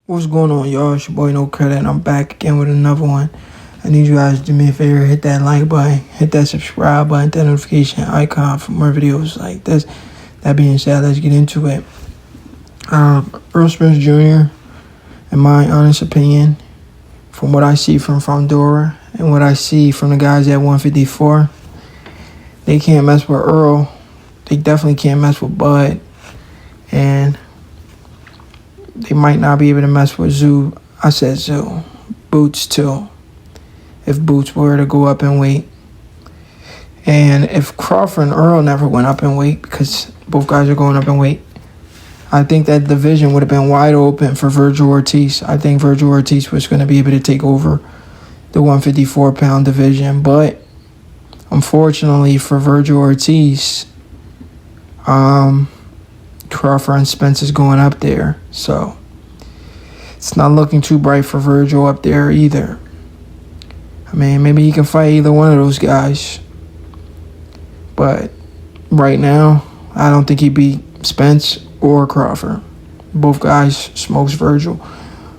What's going on, y'all? It's your boy No Credit, and I'm back again with another one. I need you guys to do me a favor, hit that like button, hit that subscribe button, that notification icon for more videos like this. That being said, let's get into it. Errol Spence Jr., in my honest opinion, from what I see from Fundora and what I see from the guys at 154, they can't mess with Errol. They definitely can't mess with Bud. And they might not be able to mess with Zoo. I said Zoo. Boots too. If Boots were to go up in weight. And if Crawford and Errol never went up in weight, because both guys are going up in weight, I think that division would have been wide open for Virgil Ortiz. I think Virgil Ortiz was going to be able to take over the 154-pound division. But unfortunately for Virgil Ortiz, Crawford and Spence is going up there. So it's not looking too bright for Virgil up there either. I mean, maybe he can fight either one of those guys. But right now, I don't think he beat Spence or Crawford. Both guys smokes Virgil.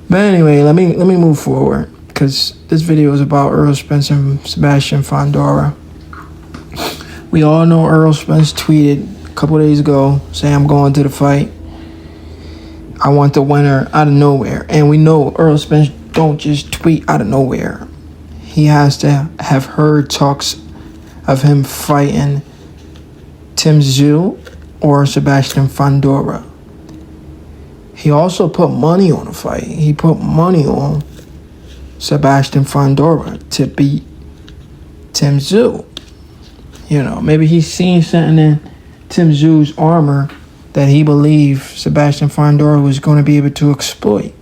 But anyway, let me move forward, because this video is about Errol Spence and Sabastian Fundora. We all know Errol Spence tweeted a couple days ago saying, "I'm going to the fight. I want the winner," out of nowhere. And we know Errol Spence don't just tweet out of nowhere. He has to have heard talks of him fighting Tim Tszyu or Sabastian Fundora. He also put money on the fight. He put money on Sabastian Fundora to beat Tim Tszyu. You know, maybe he's seen something in Tim Tszyu's armor that he believed Sabastian Fundora was going to be able to exploit.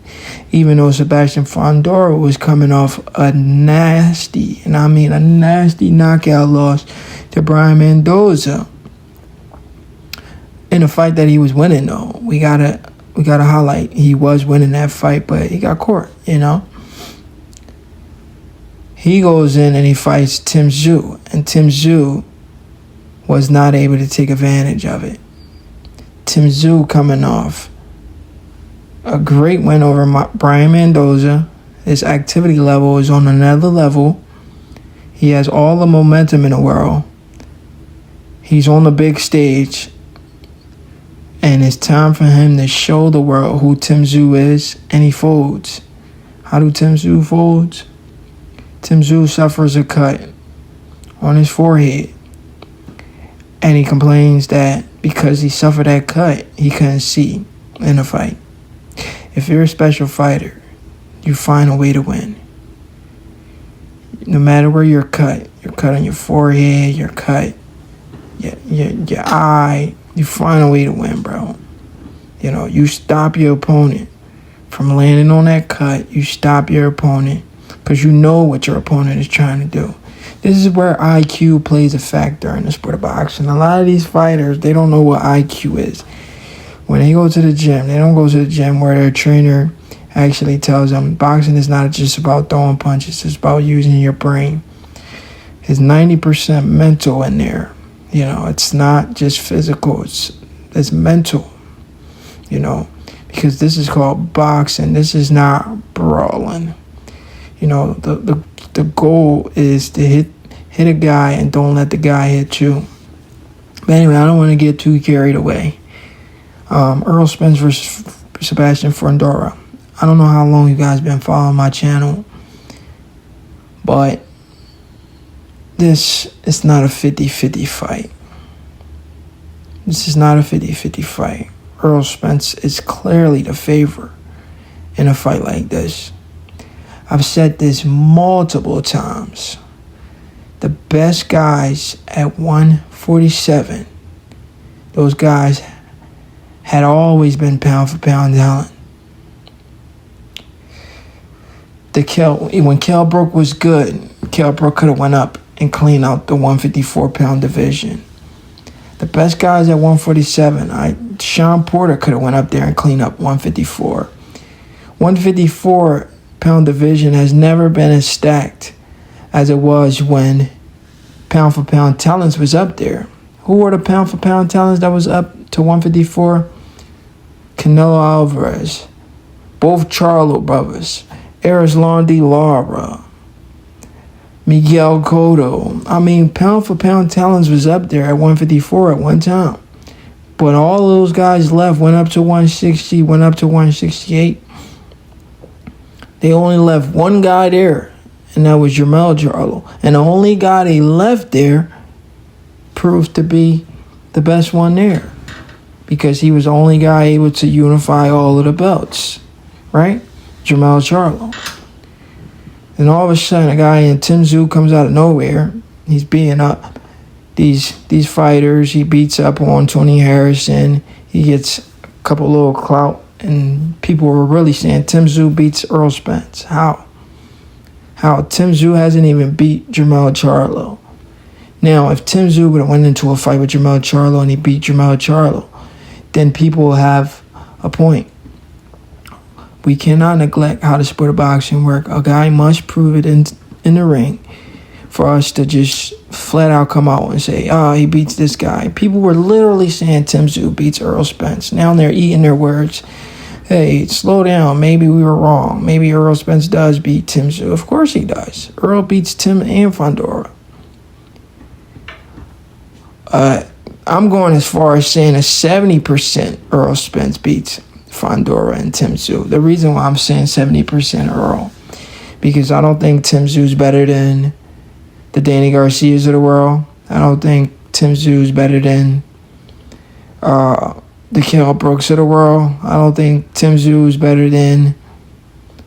Even though Sabastian Fundora was coming off a nasty, and I mean a nasty knockout loss to Brian Mendoza. In a fight that he was winning, though. We gotta highlight he was winning that fight, but he got caught, you know. He goes in and he fights Tim Tszyu, and Tim Tszyu was not able to take advantage of it. Tim Tszyu coming off a great win over Brian Mendoza. His activity level is on another level. He has all the momentum in the world. He's on the big stage. And it's time for him to show the world who Tim Tszyu is, and he folds. How do Tim Tszyu folds? Tim Tszyu suffers a cut on his forehead. And he complains that because he suffered that cut, he couldn't see in the fight. If you're a special fighter, you find a way to win. No matter where you're cut on your forehead, you're cut, your eye, you find a way to win, bro. You know, you stop your opponent from landing on that cut. You stop your opponent because you know what your opponent is trying to do. This is where IQ plays a factor in the sport of boxing. A lot of these fighters, they don't know what IQ is. When they go to the gym, they don't go to the gym where their trainer actually tells them boxing is not just about throwing punches. It's about using your brain. It's 90% mental in there. You know, it's not just physical. It's mental. You know, because this is called boxing. This is not brawling. You know, the goal is to hit a guy and don't let the guy hit you. But anyway, I don't want to get too carried away. Errol Spence versus Sabastian Fundora. I don't know how long you guys been following my channel, but this is not a 50-50 fight. This is not a 50-50 fight. Errol Spence is clearly the favorite in a fight like this. I've said this multiple times. The best guys at 147, those guys had always been pound for pound talent. When Kell Brook was good, Kell Brook could have went up and cleaned out the 154-pound division. The best guys at 147, Sean Porter could have went up there and cleaned up 154. 154-pound division has never been as stacked as it was when pound for pound talents was up there. Who were the pound for pound talents that was up to 154? Canelo Alvarez, Both Charlo brothers. Errol de Lara. Miguel Cotto. I mean, pound for pound talents was up there at 154 at one time. But all those guys left, went up to 160, went up to 168. They only left one guy there, and that was Jermell Charlo. And the only guy they left there proved to be the best one there, because he was the only guy able to unify all of the belts, right? Jermell Charlo. And all of a sudden, a guy in Tim Tszyu comes out of nowhere. He's beating up these fighters. He beats up on Tony Harrison. He gets a couple little clout. And people were really saying Tim Tszyu beats Errol Spence. How? Tim Tszyu hasn't even beat Jermell Charlo. Now, if Tim Tszyu would have went into a fight with Jermell Charlo and he beat Jermell Charlo, then people will have a point. We cannot neglect how the sport of boxing works. A guy must prove it in the ring for us to just flat out come out and say, he beats this guy. People were literally saying Tim Tszyu beats Errol Spence. Now they're eating their words. Hey, slow down. Maybe we were wrong. Maybe Errol Spence does beat Tim Tszyu. Of course he does. Errol beats Tim and Fundora. I'm going as far as saying a 70% Errol Spence beats Fundora and Tim Tszyu. The reason why I'm saying 70% Errol, because I don't think Tim Tszyu is better than the Danny Garcias of the world. I don't think Tim Tszyu is better than the Kell Brooks of the world. I don't think Tim Tszyu is better than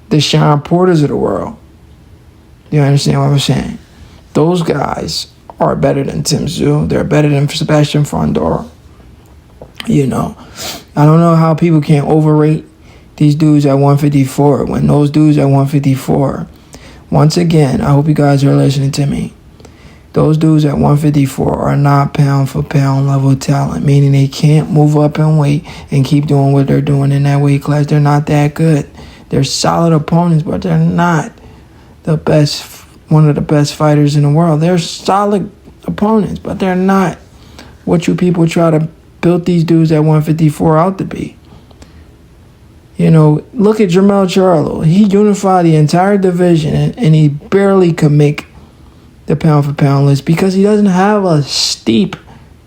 the Sean Porters of the world. You understand what I'm saying? Those guys are better than Tim Tszyu. They're better than Sabastian Fundora. You know, I don't know how people can't overrate these dudes at 154 when those dudes at 154, once again, I hope you guys are listening to me. Those dudes at 154 are not pound for pound level talent, meaning they can't move up in weight and keep doing what they're doing in that weight class. They're not that good. They're solid opponents, but they're not the best, one of the best fighters in the world. They're solid opponents, but they're not what you people try to build these dudes at 154 out to be. You know, look at Jermell Charlo. He unified the entire division, and he barely could make the pound for pound list because he doesn't have a steep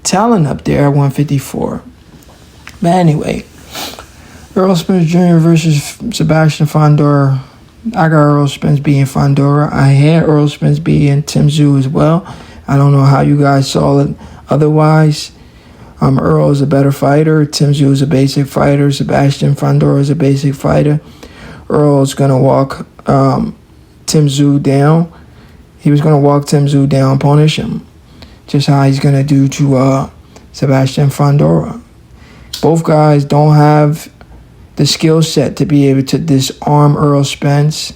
talent up there at 154. But anyway, Errol Spence Jr. versus Sabastian Fundora. I got Errol Spence beating Fundora. I had Errol Spence beating Tim Tszyu as well. I don't know how you guys saw it otherwise. Errol is a better fighter. Tim Tszyu is a basic fighter. Sabastian Fundora is a basic fighter. Errol is going to walk Tim Tszyu down. He was going to walk Tim Tszyu down, punish him. Just how he's going to do to Sabastian Fundora. Both guys don't have the skill set to be able to disarm Errol Spence.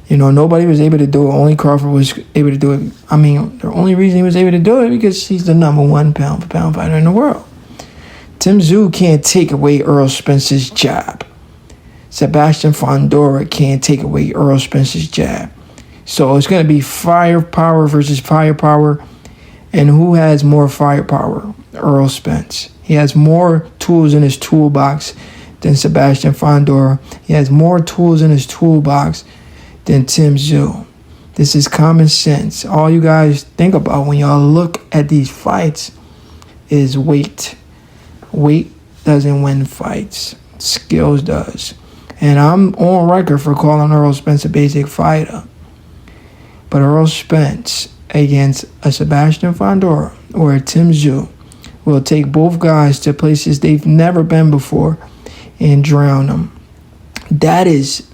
You know, nobody was able to do it. Only Crawford was able to do it. I mean, the only reason he was able to do it because he's the number one pound for pound fighter in the world. Tim Tszyu can't take away Errol Spence's jab. Sabastian Fundora can't take away Errol Spence's jab. So it's going to be firepower versus firepower. And who has more firepower? Errol Spence. He has more tools in his toolbox than Sabastian Fundora. He has more tools in his toolbox than Tim Tszyu. This is common sense. All you guys think about when y'all look at these fights is weight. Weight doesn't win fights. Skills does. And I'm on record for calling Errol Spence a basic fighter. But Errol Spence against a Sabastian Fundora or a Tim Tszyu will take both guys to places they've never been before and drown them. That is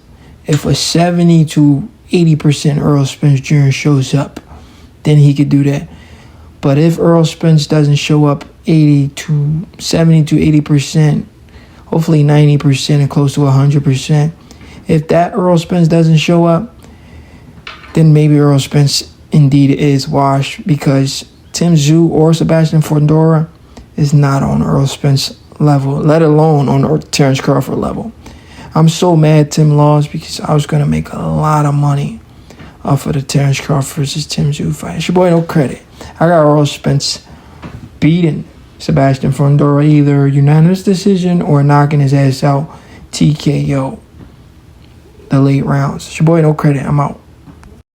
if a 70 to 80% Errol Spence Jr. shows up, then he could do that. But if Errol Spence doesn't show up 70 to 80%, hopefully 90% and close to 100%, if that Errol Spence doesn't show up, then maybe Errol Spence indeed is washed, because Tim Tszyu or Sabastian Fundora is not on Errol Spence level, let alone on Terrence Crawford level. I'm so mad Tim lost because I was going to make a lot of money off of the Terrence Crawford versus Tim Tszyu fight. It's your boy No Credit. I got Errol Spence beating Sabastian Fundora, either unanimous decision or knocking his ass out TKO. the late rounds. It's your boy No Credit. I'm out.